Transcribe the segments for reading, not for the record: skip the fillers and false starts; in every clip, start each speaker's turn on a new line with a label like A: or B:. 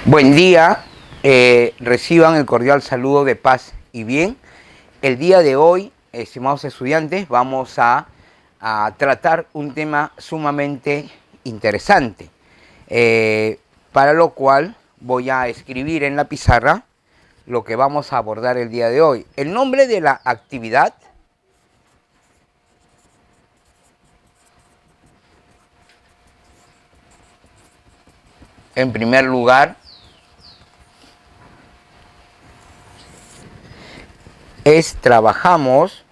A: Buen día, reciban el cordial saludo de paz y bien. El día de hoy, estimados estudiantes, vamos a tratar un tema sumamente interesante, para lo cual voy a escribir en la pizarra lo que vamos a abordar el día de hoy. El nombre de la actividad en primer lugar es trabajamos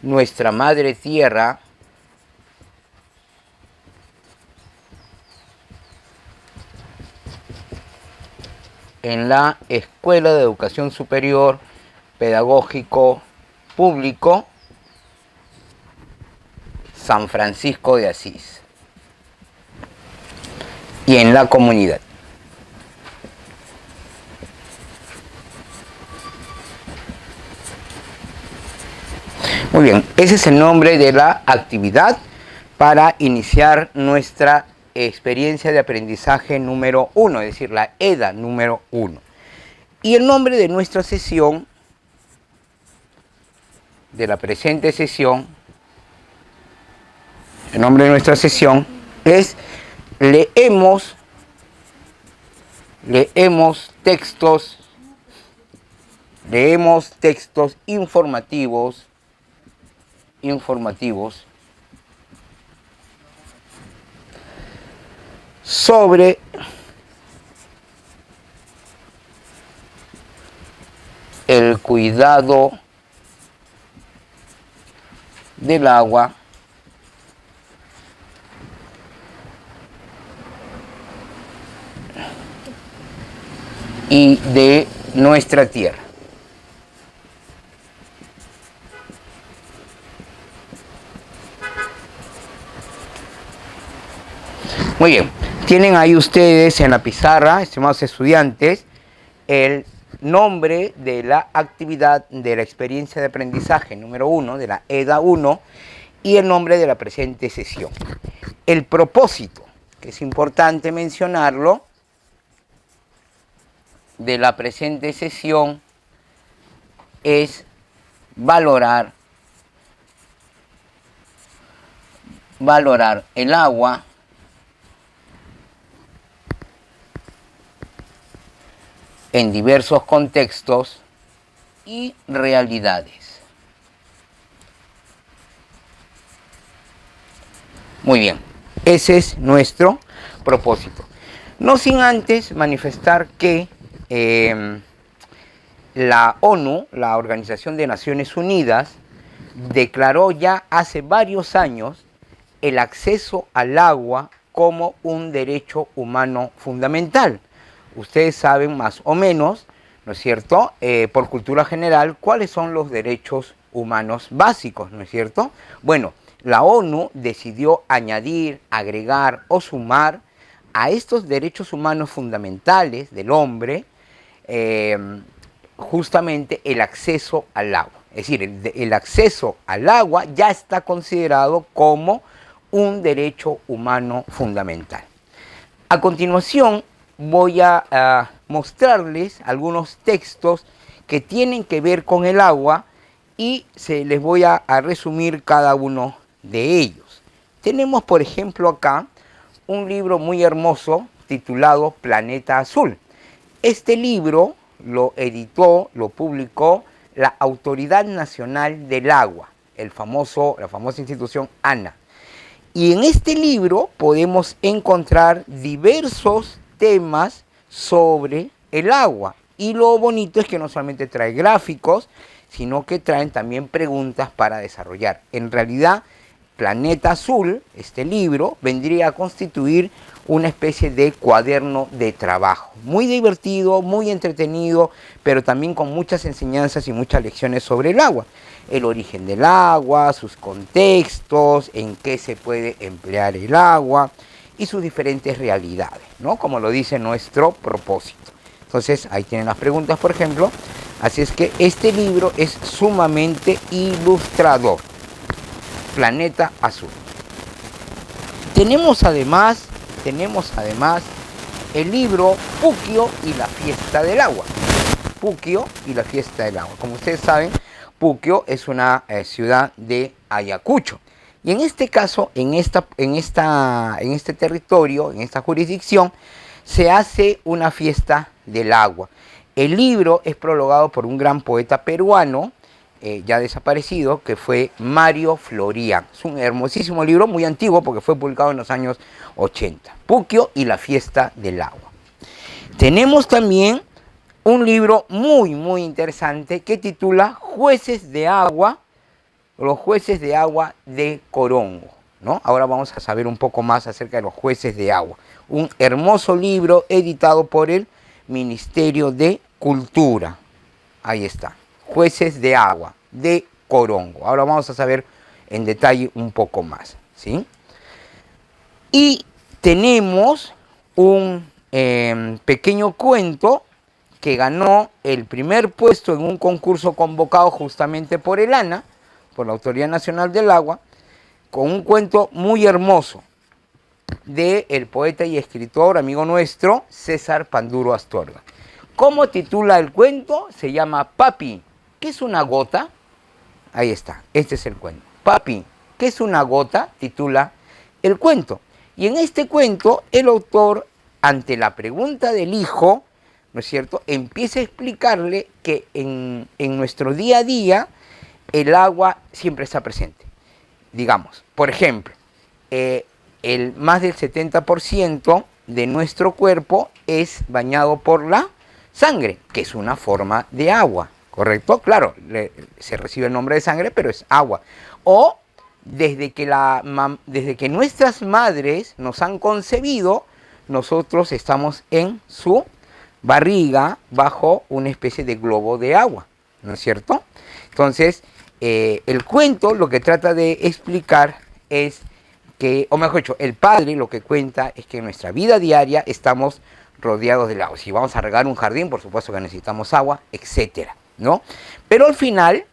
A: nuestra madre tierra en la Escuela de Educación Superior Pedagógico Público San Francisco de Asís y en la comunidad. Muy bien, ese es el nombre de la actividad para iniciar nuestra experiencia de aprendizaje número 1, es decir, la EDA número 1. Y el nombre de nuestra sesión, de la presente sesión, el nombre de nuestra sesión es leemos textos informativos sobre el cuidado del agua y de nuestra tierra. Muy bien, tienen ahí ustedes en la pizarra, estimados estudiantes, el nombre de la actividad de la experiencia de aprendizaje número 1, de la EDA 1, y el nombre de la presente sesión. El propósito, que es importante mencionarlo, de la presente sesión es valorar el agua en diversos contextos y realidades. Muy bien, ese es nuestro propósito. No sin antes manifestar que la ONU, la Organización de Naciones Unidas, declaró ya hace varios años el acceso al agua como un derecho humano fundamental. Ustedes saben más o menos, ¿no es cierto?, por cultura general, cuáles son los derechos humanos básicos, ¿no es cierto? Bueno, la ONU decidió añadir, agregar o sumar a estos derechos humanos fundamentales del hombre justamente el acceso al agua. Es decir, el acceso al agua ya está considerado como un derecho humano fundamental. A continuación voy a mostrarles algunos textos que tienen que ver con el agua y les voy a resumir cada uno de ellos. Tenemos, por ejemplo, acá un libro muy hermoso titulado Planeta Azul. Este libro lo editó, lo publicó la Autoridad Nacional del Agua, la famosa institución ANA. Y en este libro podemos encontrar diversos temas sobre el agua. Y lo bonito es que no solamente trae gráficos, sino que traen también preguntas para desarrollar. En realidad, Planeta Azul, este libro, vendría a constituir una especie de cuaderno de trabajo. Muy divertido, muy entretenido, pero también con muchas enseñanzas y muchas lecciones sobre el agua. El origen del agua, sus contextos, en qué se puede emplear el agua y sus diferentes realidades, ¿no? Como lo dice nuestro propósito. Entonces, ahí tienen las preguntas, por ejemplo. Así es que este libro es sumamente ilustrador. Planeta Azul. tenemos además el libro Puquio y la fiesta del agua. Puquio y la fiesta del agua. Como ustedes saben, Puquio es una ciudad de Ayacucho. Y en este caso, en este territorio, en esta jurisdicción, se hace una fiesta del agua. El libro es prologado por un gran poeta peruano, ya desaparecido, que fue Mario Florián. Es un hermosísimo libro, muy antiguo, porque fue publicado en los años 80. Puquio y la fiesta del agua. Tenemos también un libro muy, muy interesante que titula Jueces de Agua, los jueces de agua de Corongo, ¿no? Ahora vamos a saber un poco más acerca de los jueces de agua. Un hermoso libro editado por el Ministerio de Cultura. Ahí está. Jueces de agua de Corongo. Ahora vamos a saber en detalle un poco más, ¿sí? Y tenemos un pequeño cuento que ganó el primer puesto en un concurso convocado justamente por el ANA, por la Autoridad Nacional del Agua, con un cuento muy hermoso del poeta y escritor, amigo nuestro, César Panduro Astorga. ¿Cómo titula el cuento? Se llama Papi, ¿qué es una gota? Ahí está, este es el cuento. Papi, ¿qué es una gota? Titula el cuento. Y en este cuento, el autor, ante la pregunta del hijo, ¿no es cierto?, empieza a explicarle que en nuestro día a día el agua siempre está presente. Digamos, por ejemplo, más del 70% de nuestro cuerpo es bañado por la sangre, que es una forma de agua, ¿correcto? Claro, se recibe el nombre de sangre, pero es agua. O desde que nuestras madres nos han concebido, nosotros estamos en su barriga bajo una especie de globo de agua, ¿no es cierto? Entonces, el cuento lo que trata de explicar es que, o mejor dicho, el padre lo que cuenta es que en nuestra vida diaria estamos rodeados del agua. Si vamos a regar un jardín, por supuesto que necesitamos agua, etcétera, ¿no? Pero al final,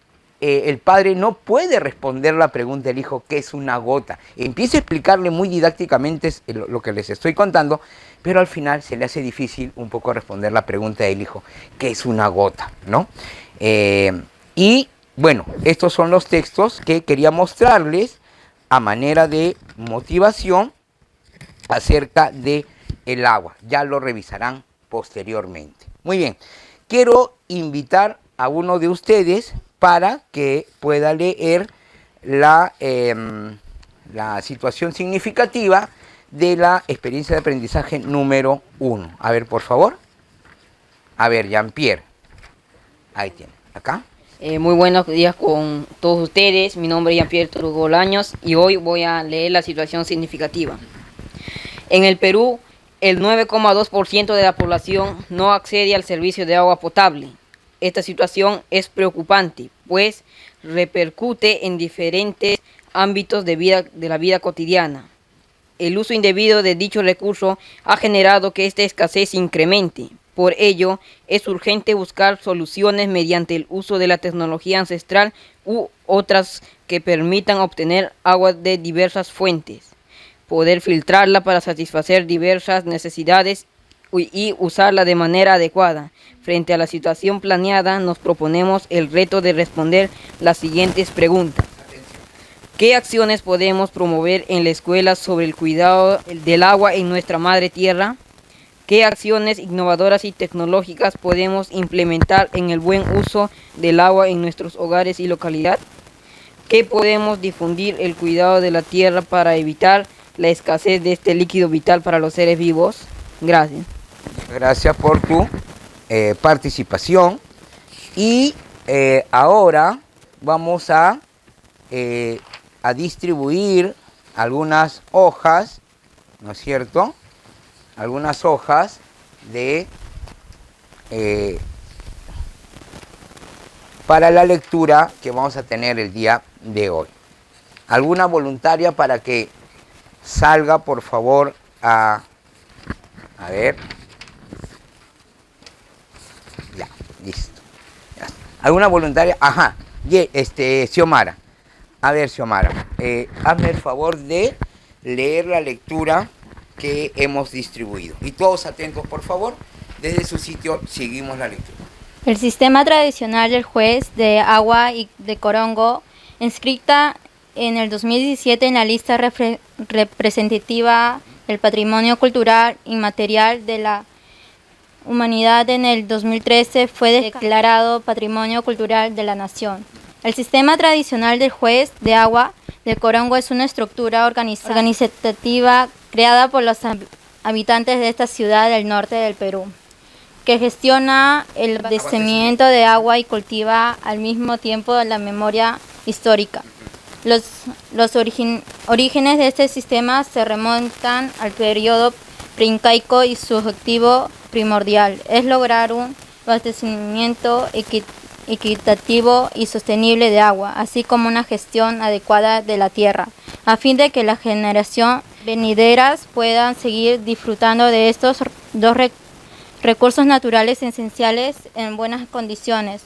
A: el padre no puede responder la pregunta del hijo, ¿qué es una gota? Empieza a explicarle muy didácticamente lo que les estoy contando, pero al final se le hace difícil un poco responder la pregunta del hijo, ¿qué es una gota?, ¿no? Y bueno, estos son los textos que quería mostrarles a manera de motivación acerca de el agua. Ya lo revisarán posteriormente. Muy bien, quiero invitar a uno de ustedes para que pueda leer la situación significativa de la experiencia de aprendizaje número 1. A ver, por favor. A ver, Jean-Pierre. Ahí tiene, acá.
B: Muy buenos días con todos ustedes. Mi nombre es Jean-Pierre Torres Bolaños y hoy voy a leer la situación significativa. En el Perú, el 9,2% de la población no accede al servicio de agua potable. Esta situación es preocupante, pues repercute en diferentes ámbitos de la vida cotidiana. El uso indebido de dicho recurso ha generado que esta escasez incremente. Por ello, es urgente buscar soluciones mediante el uso de la tecnología ancestral u otras que permitan obtener agua de diversas fuentes, poder filtrarla para satisfacer diversas necesidades y usarla de manera adecuada. Frente a la situación planeada, nos proponemos el reto de responder las siguientes preguntas. ¿Qué acciones podemos promover en la escuela sobre el cuidado del agua en nuestra madre tierra? ¿Qué acciones innovadoras y tecnológicas podemos implementar en el buen uso del agua en nuestros hogares y localidad? ¿Qué podemos difundir el cuidado de la tierra para evitar la escasez de este líquido vital para los seres vivos? Gracias.
A: Gracias por tu participación. Y ahora vamos a distribuir algunas hojas, ¿no es cierto?, algunas hojas de para la lectura que vamos a tener el día de hoy. ¿Alguna voluntaria para que salga, por favor, a ver? Ya, listo. Ya. ¿Alguna voluntaria? Ajá, Xiomara. A ver, Xiomara, hazme el favor de leer la lectura que hemos distribuido. Y todos atentos, por favor. Desde su sitio seguimos la lectura.
C: El sistema tradicional del juez de agua y de Corongo, inscrita en el 2017 en la lista representativa del patrimonio cultural inmaterial de la humanidad, en el 2013 fue declarado Patrimonio Cultural de la Nación. El sistema tradicional del juez de agua de Corongo es una estructura organizativa creada por los habitantes de esta ciudad del norte del Perú, que gestiona el abastecimiento de agua y cultiva al mismo tiempo la memoria histórica. Los orígenes de este sistema se remontan al periodo preincaico y su objetivo primordial es lograr un abastecimiento equitativo y sostenible de agua, así como una gestión adecuada de la tierra, a fin de que las generaciones venideras puedan seguir disfrutando de estos dos recursos naturales esenciales en buenas condiciones.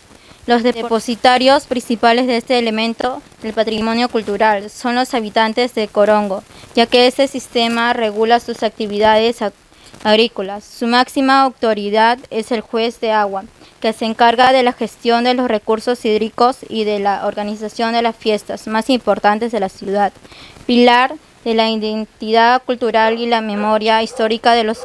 C: Los depositarios principales de este elemento del patrimonio cultural son los habitantes de Corongo, ya que este sistema regula sus actividades agrícolas. Su máxima autoridad es el juez de agua, que se encarga de la gestión de los recursos hídricos y de la organización de las fiestas más importantes de la ciudad, pilar de la identidad cultural y la memoria histórica de los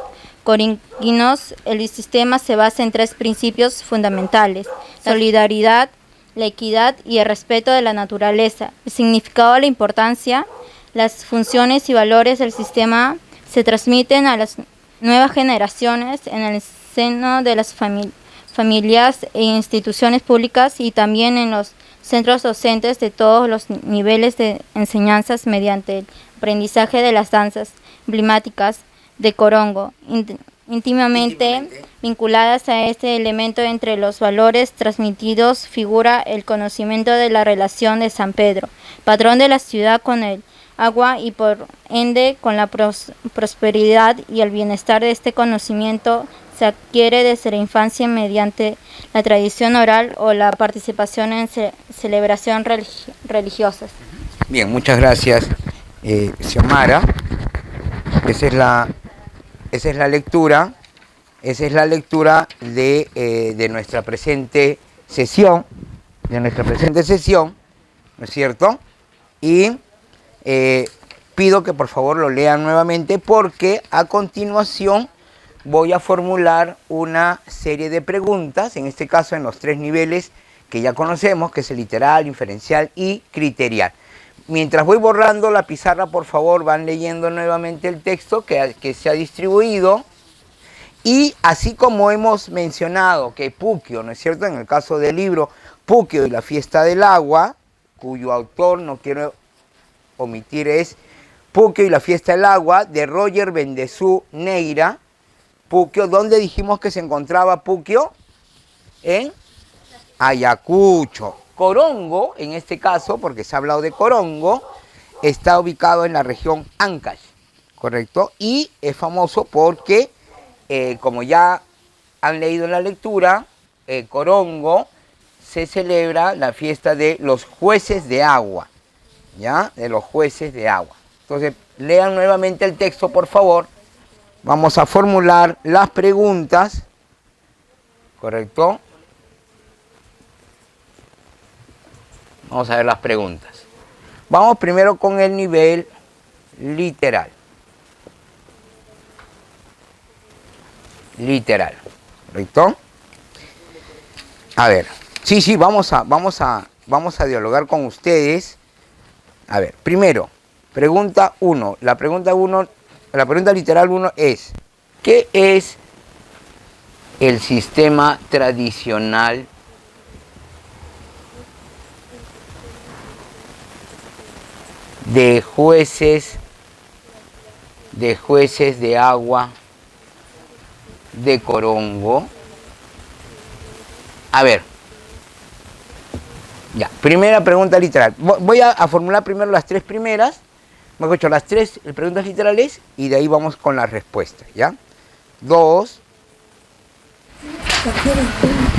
C: coringuinos. El sistema se basa en tres principios fundamentales: solidaridad, la equidad y el respeto de la naturaleza. El significado, la importancia, las funciones y valores del sistema se transmiten a las nuevas generaciones en el seno de las familias e instituciones públicas y también en los centros docentes de todos los niveles de enseñanzas mediante el aprendizaje de las danzas emblemáticas de Corongo, íntimamente vinculadas a este elemento. Entre los valores transmitidos figura el conocimiento de la relación de San Pedro, patrón de la ciudad, con el agua y por ende con la prosperidad y el bienestar. De este conocimiento se adquiere desde la infancia mediante la tradición oral o la participación en celebraciones religiosas.
A: Bien, muchas gracias, Xiomara. Esa es la lectura de nuestra presente sesión, ¿no es cierto? Y pido que por favor lo lean nuevamente, porque a continuación voy a formular una serie de preguntas, en este caso en los tres niveles que ya conocemos, que es el literal, inferencial y criterial. Mientras voy borrando la pizarra, por favor, van leyendo nuevamente el texto que se ha distribuido. Y así como hemos mencionado que Puquio, ¿no es cierto?, en el caso del libro Puquio y la fiesta del agua, cuyo autor, no quiero omitir, es Puquio y la fiesta del agua, de Roger Bendezú Neira. Puquio, ¿dónde dijimos que se encontraba Puquio? En Ayacucho. Corongo, en este caso, porque se ha hablado de Corongo, está ubicado en la región Ancash, ¿correcto? Y es famoso porque, como ya han leído en la lectura, Corongo se celebra la fiesta de los jueces de agua, ¿ya? De los jueces de agua. Entonces, lean nuevamente el texto, por favor. Vamos a formular las preguntas, ¿correcto? Vamos a ver las preguntas. Vamos primero con el nivel literal. Literal, ¿correcto? A ver, sí, vamos a dialogar con ustedes. A ver, primero, pregunta 1. La pregunta literal 1 es: ¿qué es el sistema tradicional de jueces de agua de Corongo? A ver, ya, primera pregunta literal. Voy a formular primero las tres primeras, mejor dicho, las tres preguntas literales, y de ahí vamos con las respuestas, ¿ya? 2.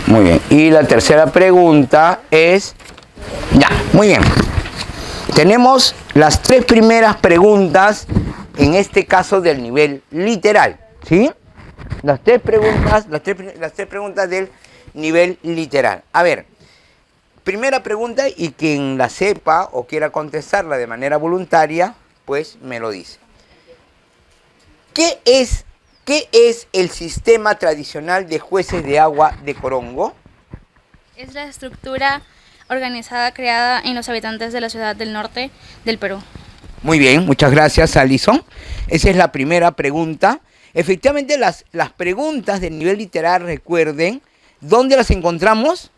A: Muy bien. Y la tercera pregunta es... Ya, muy bien. Tenemos las tres primeras preguntas en este caso del nivel literal, ¿sí? Las tres preguntas del nivel literal. A ver, primera pregunta, y quien la sepa o quiera contestarla de manera voluntaria, pues me lo dice. ¿Qué es el sistema tradicional de jueces de agua de Corongo?
D: Es la estructura organizada creada en los habitantes de la ciudad del norte del Perú.
A: Muy bien, muchas gracias, Alison. Esa es la primera pregunta. Efectivamente, las preguntas del nivel literal, recuerden, ¿dónde las encontramos?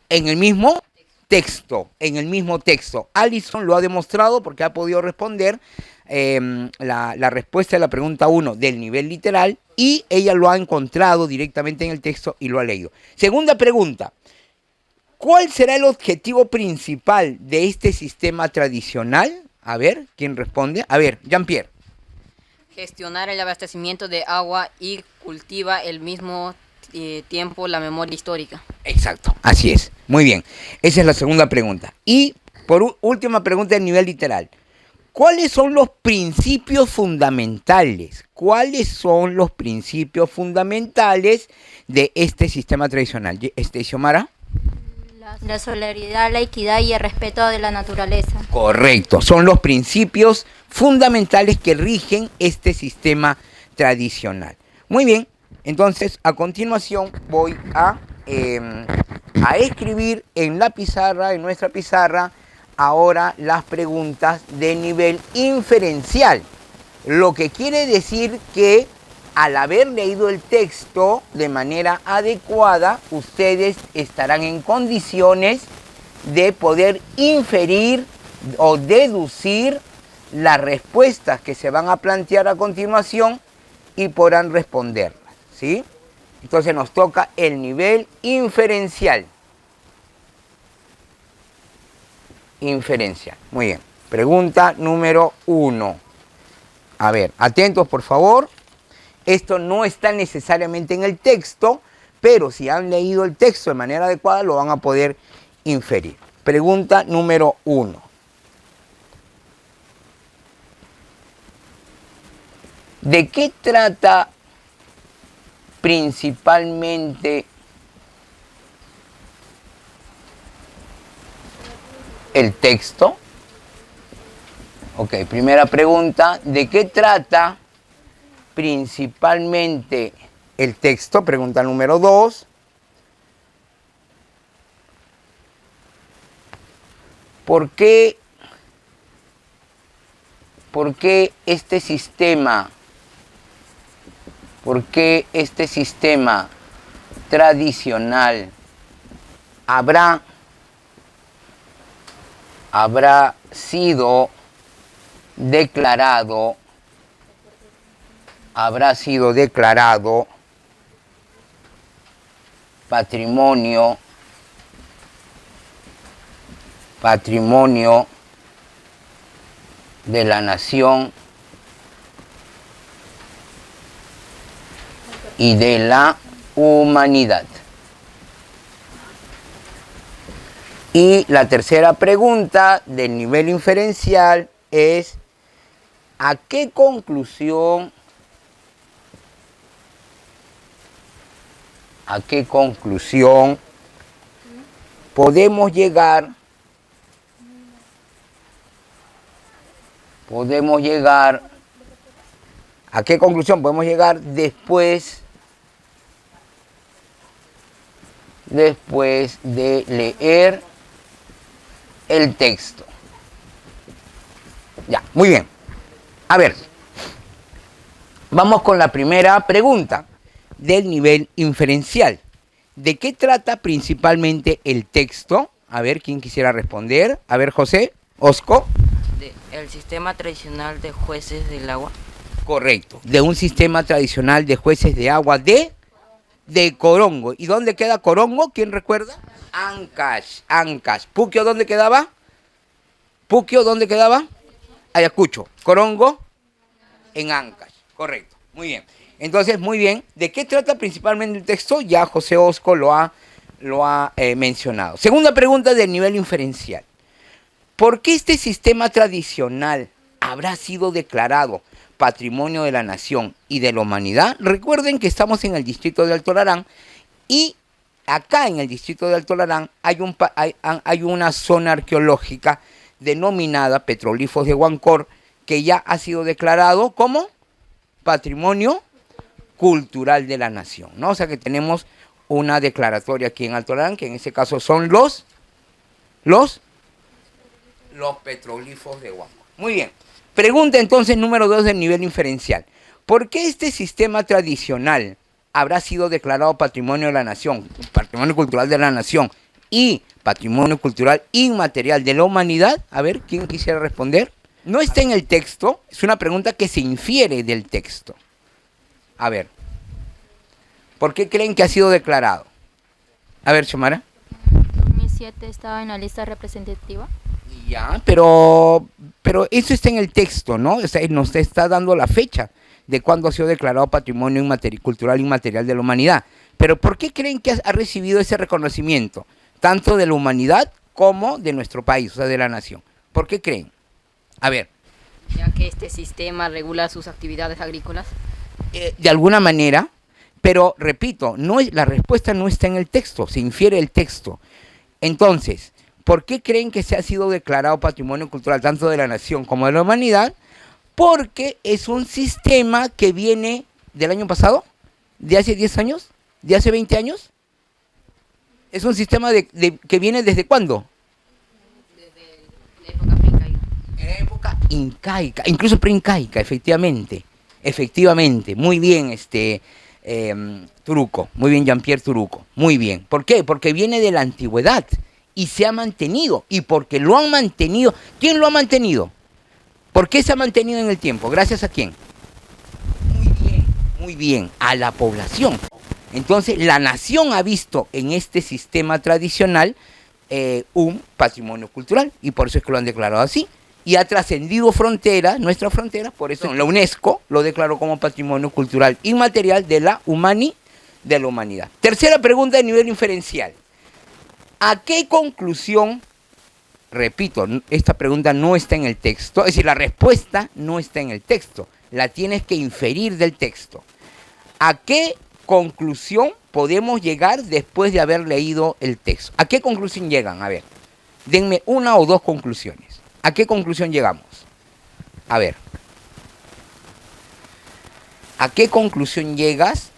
A: En el mismo texto, Alison lo ha demostrado porque ha podido responder la respuesta de la pregunta 1 del nivel literal, y ella lo ha encontrado directamente en el texto y lo ha leído. Segunda pregunta, ¿cuál será el objetivo principal de este sistema tradicional? A ver, ¿quién responde? A ver, Jean-Pierre.
B: Gestionar el abastecimiento de agua y cultiva al mismo tiempo la memoria histórica.
A: Exacto, así es. Muy bien. Esa es la segunda pregunta. Y por última pregunta del nivel literal. ¿Cuáles son los principios fundamentales? ¿Cuáles son los principios fundamentales de este sistema tradicional? Xiomara.
C: La solidaridad, la equidad y el respeto de la naturaleza.
A: Correcto, son los principios fundamentales que rigen este sistema tradicional. Muy bien, entonces a continuación voy a escribir en la pizarra, en nuestra pizarra, ahora las preguntas de nivel inferencial. Lo que quiere decir que al haber leído el texto de manera adecuada, ustedes estarán en condiciones de poder inferir o deducir las respuestas que se van a plantear a continuación y podrán responderlas, ¿sí? Entonces nos toca el nivel inferencial. Muy bien. Pregunta número 1. A ver, atentos por favor. Esto no está necesariamente en el texto, pero si han leído el texto de manera adecuada lo van a poder inferir. Pregunta número 1. ¿De qué trata principalmente el texto? Ok, primera pregunta. ¿De qué trata principalmente el texto? Pregunta número 2. ¿Por qué este sistema tradicional habrá sido declarado patrimonio de la nación y de la humanidad? Y la tercera pregunta del nivel inferencial es: ¿a qué conclusión podemos llegar después de leer el texto? Ya, muy bien. A ver, vamos con la primera pregunta del nivel inferencial. ¿De qué trata principalmente el texto? A ver, ¿quién quisiera responder? A ver, José, Osco.
B: El sistema tradicional de jueces del agua.
A: Correcto, de un sistema tradicional de jueces de agua de Corongo. ¿Y dónde queda Corongo? ¿Quién recuerda? Ancash. ¿Puquio dónde quedaba? Ayacucho. Corongo en Ancash. Correcto, muy bien. Entonces, muy bien. ¿De qué trata principalmente el texto? Ya José Osco lo ha mencionado. Segunda pregunta del nivel inferencial. ¿Por qué este sistema tradicional habrá sido declarado Patrimonio de la Nación y de la Humanidad? Recuerden que estamos en el distrito de Alto Larán y acá en el distrito de Alto Larán hay una zona arqueológica denominada Petroglifos de Huancor, que ya ha sido declarado como Patrimonio Cultural de la Nación, ¿no? O sea que tenemos una declaratoria aquí en Alto Larán, que en este caso son los petroglifos de Huancor. Muy bien. Pregunta entonces número 2 del nivel inferencial. ¿Por qué este sistema tradicional habrá sido declarado Patrimonio de la Nación, Patrimonio Cultural de la Nación y Patrimonio Cultural Inmaterial de la Humanidad? A ver, ¿quién quisiera responder? No está en el texto, es una pregunta que se infiere del texto. A ver, ¿por qué creen que ha sido declarado? A ver, Xiomara.
C: En 2007 estaba en la lista representativa.
A: Ya, pero eso está en el texto, ¿no? O sea, nos está dando la fecha de cuándo ha sido declarado Patrimonio Cultural Inmaterial de la Humanidad. Pero ¿por qué creen que ha recibido ese reconocimiento, tanto de la humanidad como de nuestro país, o sea, de la nación? ¿Por qué creen? A ver.
B: Ya que este sistema regula sus actividades agrícolas.
A: De alguna manera, pero repito, la respuesta no está en el texto, se infiere el texto. Entonces, ¿por qué creen que se ha sido declarado Patrimonio Cultural tanto de la nación como de la humanidad? Porque es un sistema que viene del año pasado, de hace 10 años, de hace 20 años. Es un sistema que viene ¿desde cuándo?
B: Desde la época preincaica.
A: En la época incaica, incluso preincaica, efectivamente. Efectivamente, muy bien Turuco, muy bien Jean-Pierre Turuco, muy bien. ¿Por qué? Porque viene de la antigüedad y se ha mantenido, y porque lo han mantenido. ¿Quién lo ha mantenido? ¿Por qué se ha mantenido en el tiempo? ¿Gracias a quién? Muy bien, a la población. Entonces, la nación ha visto en este sistema tradicional un patrimonio cultural, y por eso es que lo han declarado así. Y ha trascendido fronteras, nuestras fronteras, por eso la UNESCO lo declaró como Patrimonio Cultural Inmaterial de la Humanidad. Tercera pregunta de nivel inferencial. ¿A qué conclusión, repito, esta pregunta no está en el texto, es decir, la respuesta no está en el texto, la tienes que inferir del texto? ¿A qué conclusión podemos llegar después de haber leído el texto? ¿A qué conclusión llegan? A ver, denme una o dos conclusiones. ¿A qué conclusión llegamos? A ver. ¿A qué conclusión llegas?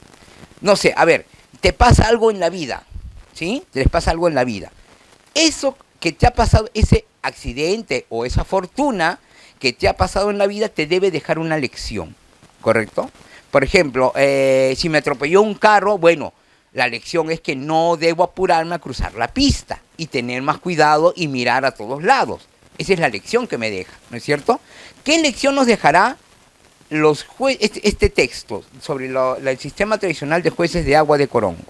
A: No sé, a ver, te pasa algo en la vida, ¿sí? Te les pasa algo en la vida. Eso que te ha pasado, ese accidente o esa fortuna que te ha pasado en la vida te debe dejar una lección, ¿correcto? Por ejemplo, si me atropelló un carro, bueno, la lección es que no debo apurarme a cruzar la pista y tener más cuidado y mirar a todos lados. Esa es la lección que me deja, ¿no es cierto? ¿Qué lección nos dejará este texto sobre el sistema tradicional de jueces de agua de Corongo?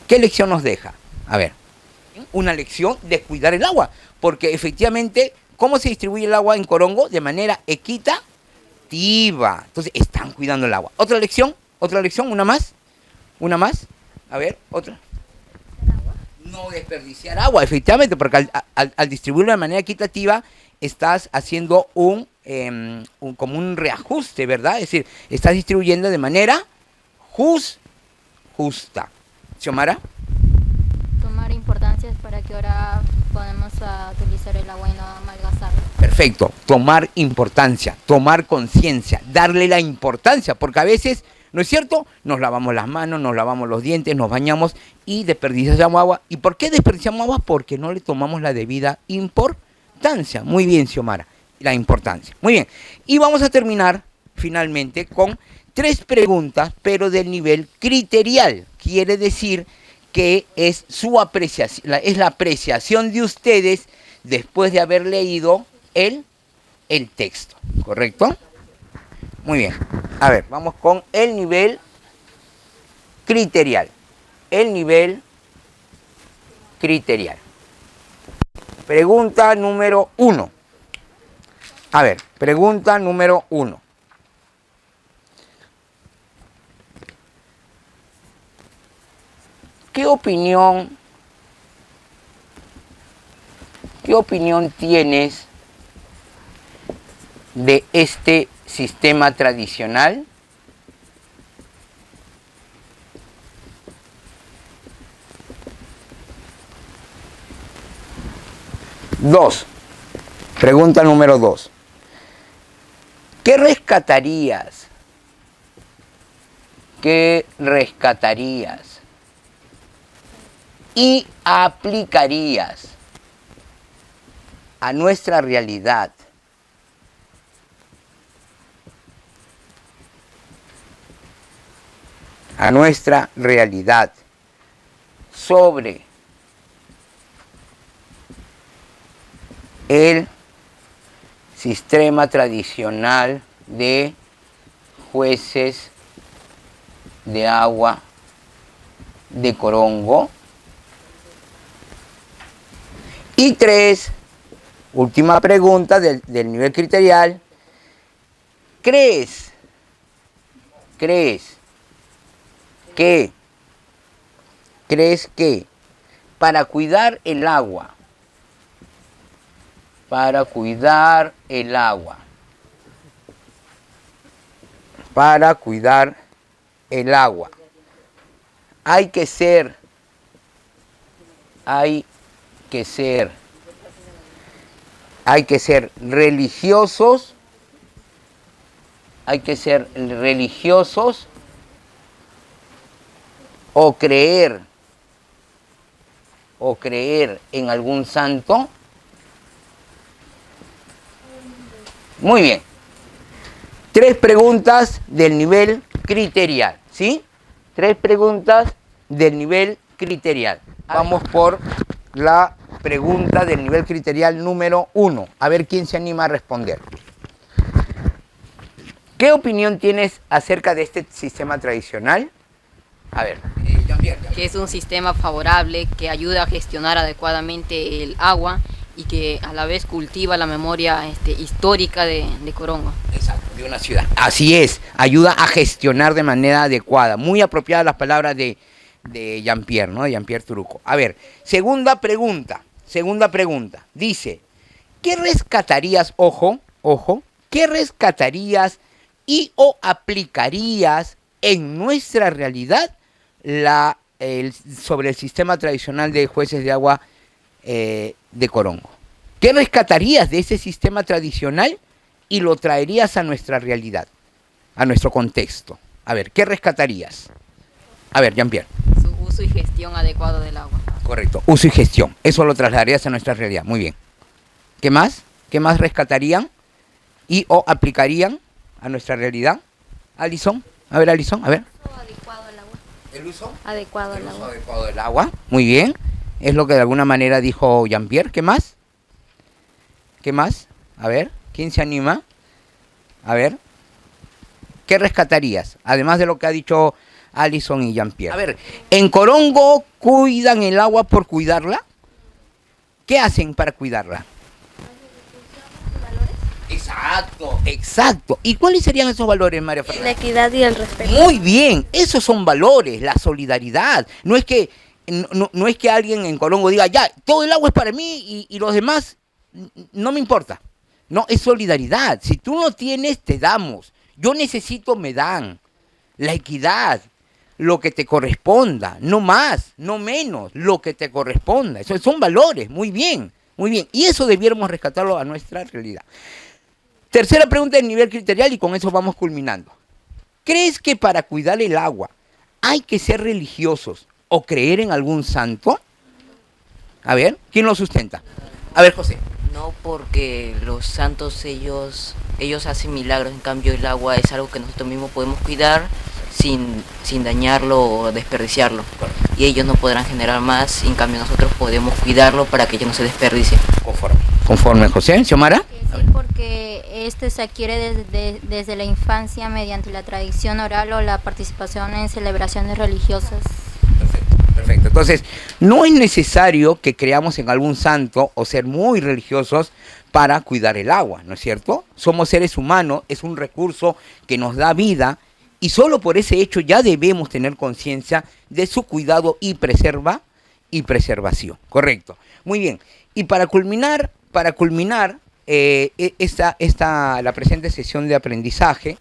A: ¿Qué lección nos deja? A ver, una lección de cuidar el agua, porque efectivamente, ¿cómo se distribuye el agua en Corongo? De manera equitativa. Entonces, están cuidando el agua. ¿Otra lección? ¿Una más? A ver, otra. No desperdiciar agua, efectivamente, porque al distribuirlo de manera equitativa estás haciendo como un reajuste, ¿verdad? Es decir, estás distribuyendo de manera justa. ¿Xiomara?
C: Tomar importancia para que ahora podamos utilizar el agua y no malgastarlo.
A: Perfecto, tomar importancia, tomar conciencia, darle la importancia, porque a veces, ¿no es cierto? Nos lavamos las manos, nos lavamos los dientes, nos bañamos y desperdiciamos agua. ¿Y por qué desperdiciamos agua? Porque no le tomamos la debida importancia. Muy bien, Xiomara, la importancia. Muy bien. Y vamos a terminar finalmente con 3 preguntas, pero del nivel criterial. Quiere decir que es su apreciación, es la apreciación de ustedes después de haber leído el texto, ¿correcto? Muy bien. A ver, vamos con el nivel criterial. El nivel criterial. Pregunta número 1. A ver, pregunta número 1. ¿Qué opinión tienes de este sistema tradicional? Dos. Pregunta número 2. ¿Qué rescatarías? ¿Qué rescatarías? Y aplicarías a nuestra realidad. A nuestra realidad sobre el sistema tradicional de jueces de agua de Corongo. Y 3, última pregunta del nivel criterial. ¿Crees que para cuidar el agua, hay que ser religiosos, o creer en algún santo? Muy bien. 3 preguntas del nivel criterial, ¿sí? 3 preguntas del nivel criterial. Vamos por la pregunta del nivel criterial número 1. A ver quién se anima a responder. ¿Qué opinión tienes acerca de este sistema tradicional? A ver, Jean-Pierre.
B: Que es un sistema favorable que ayuda a gestionar adecuadamente el agua y que a la vez cultiva la memoria histórica de Corongo.
A: Exacto, de una ciudad. Así es, ayuda a gestionar de manera adecuada. Muy apropiadas las palabras de Jean-Pierre, ¿no? De Jean-Pierre Turuco. A ver, segunda pregunta. Dice, ¿qué rescatarías, ojo, qué rescatarías y o aplicarías en nuestra realidad sobre el sistema tradicional de jueces de agua de Corongo? ¿Qué rescatarías de ese sistema tradicional y lo traerías a nuestra realidad, a nuestro contexto? A ver, ¿qué rescatarías? A ver, Jean-Pierre.
B: Su uso y gestión adecuado del agua.
A: Correcto, uso y gestión. Eso lo trasladarías a nuestra realidad. Muy bien. ¿Qué más? ¿Qué más rescatarían y o aplicarían a nuestra realidad? Alison. A ver, Alison, a ver.
D: Adecuado al agua.
A: ¿El uso?
D: Adecuado
A: El
D: al
A: uso
D: agua.
A: adecuado del agua. Muy bien. Es lo que de alguna manera dijo Jean-Pierre. ¿Qué más? ¿Qué más? A ver, ¿quién se anima? A ver. ¿Qué rescatarías? Además de lo que ha dicho Alison y Jean-Pierre. A ver, ¿en Corongo cuidan el agua por cuidarla? ¿Qué hacen para cuidarla? Exacto. ¿Y cuáles serían esos valores, María Fernanda?
D: La equidad y el respeto.
A: Muy bien, esos son valores, la solidaridad. No es que alguien en Corongo diga, ya, todo el agua es para mí y los demás no me importa. No, es solidaridad. Si tú no tienes, te damos. Yo necesito, me dan. La equidad, lo que te corresponda, no más, no menos, lo que te corresponda. Esos son valores, muy bien. Y eso debiéramos rescatarlo a nuestra realidad. Tercera pregunta del nivel criterial y con eso vamos culminando. ¿Crees que para cuidar el agua hay que ser religiosos o creer en algún santo? A ver, ¿quién lo sustenta? A ver, José.
E: No, porque los santos ellos hacen milagros, en cambio el agua es algo que nosotros mismos podemos cuidar sin dañarlo o desperdiciarlo. Y ellos no podrán generar más, en cambio nosotros podemos cuidarlo para que ello no se desperdicie.
A: Conforme, José. ¿Xiomara?
C: Sí, porque se adquiere desde la infancia mediante la tradición oral o la participación en celebraciones religiosas.
A: Perfecto. Entonces, no es necesario que creamos en algún santo o ser muy religiosos para cuidar el agua, ¿no es cierto? Somos seres humanos, es un recurso que nos da vida y solo por ese hecho ya debemos tener conciencia de su cuidado y preservación. Correcto. Muy bien. Y para culminar, la presente sesión de aprendizaje,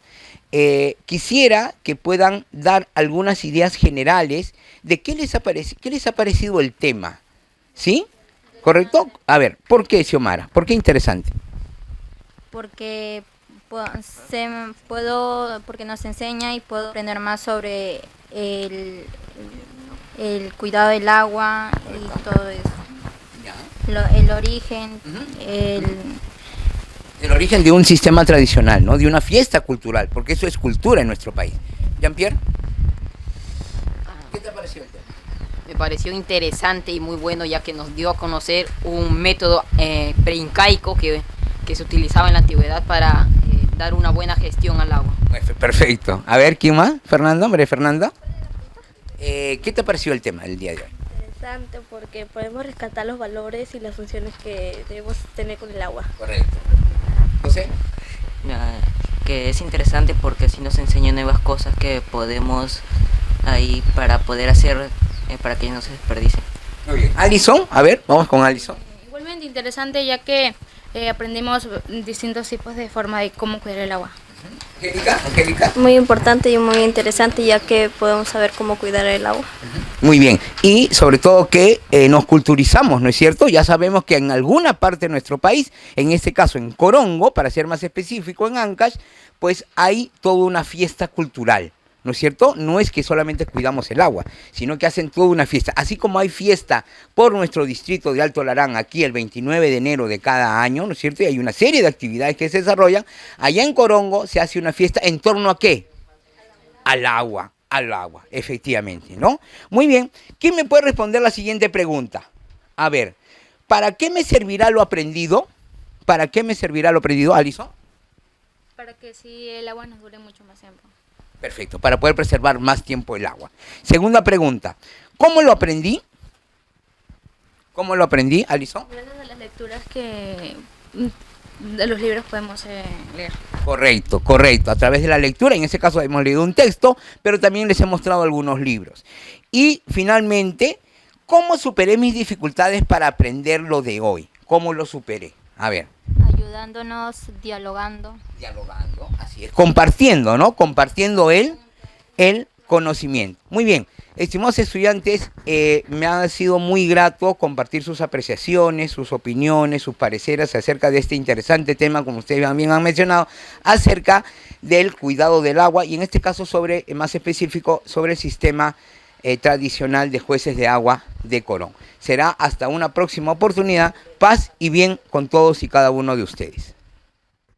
A: quisiera que puedan dar algunas ideas generales de qué les ha parecido el tema. ¿Sí? ¿Correcto? A ver, ¿por qué, Xiomara? ¿Por qué interesante?
C: Porque porque nos enseña y puedo aprender más sobre el cuidado del agua y todo eso. El origen,
A: El origen de un sistema tradicional, ¿no? De una fiesta cultural, porque eso es cultura en nuestro país. Jean-Pierre, ¿qué te pareció el tema?
B: Me pareció interesante y muy bueno, ya que nos dio a conocer un método preincaico que se utilizaba en la antigüedad para dar una buena gestión al agua.
A: Perfecto. A ver, ¿quién más? Fernanda, María Fernanda. ¿Qué te pareció el tema del día de hoy?
F: Interesante porque podemos rescatar los valores y las funciones que debemos tener con el agua.
A: Correcto. José.
E: Que es interesante porque así nos enseña nuevas cosas que podemos ahí para poder hacer para que no se desperdicien.
A: Muy bien. Alison, a ver, vamos con Alison.
D: Igualmente interesante ya que aprendimos distintos tipos de forma de cómo cuidar el agua.
A: Angélica.
F: Muy importante y muy interesante ya que podemos saber cómo cuidar el agua.
A: Muy bien, y sobre todo que nos culturizamos, ¿no es cierto? Ya sabemos que en alguna parte de nuestro país, en este caso en Corongo, para ser más específico, en Ancash, pues hay toda una fiesta cultural, ¿no es cierto? No es que solamente cuidamos el agua, sino que hacen toda una fiesta. Así como hay fiesta por nuestro distrito de Alto Larán, aquí el 29 de enero de cada año, ¿no es cierto? Y hay una serie de actividades que se desarrollan. Allá en Corongo se hace una fiesta en torno a ¿qué? Al agua, efectivamente, ¿no? Muy bien, ¿quién me puede responder la siguiente pregunta? A ver, ¿para qué me servirá lo aprendido? ¿Para qué me servirá lo aprendido, Alison?
D: Para que sí el agua nos dure mucho más tiempo.
A: Perfecto, para poder preservar más tiempo el agua. Segunda pregunta, ¿cómo lo aprendí? ¿Cómo lo aprendí, Alison?
D: Gracias a las lecturas que de los libros podemos leer.
A: Correcto, correcto. A través de la lectura, en este caso hemos leído un texto, pero también les he mostrado algunos libros. Y finalmente, ¿cómo superé mis dificultades para aprender lo de hoy? ¿Cómo lo superé? A ver.
C: ayudándonos, dialogando.
A: Dialogando, así es. Compartiendo, ¿no? Compartiendo el conocimiento. Muy bien. Estimados estudiantes, me ha sido muy grato compartir sus apreciaciones, sus opiniones, sus pareceres acerca de este interesante tema, como ustedes también han mencionado, acerca del cuidado del agua y en este caso más específico, sobre el sistema tradicional de jueces de agua de Corón. Será hasta una próxima oportunidad. Paz y bien con todos y cada uno de ustedes.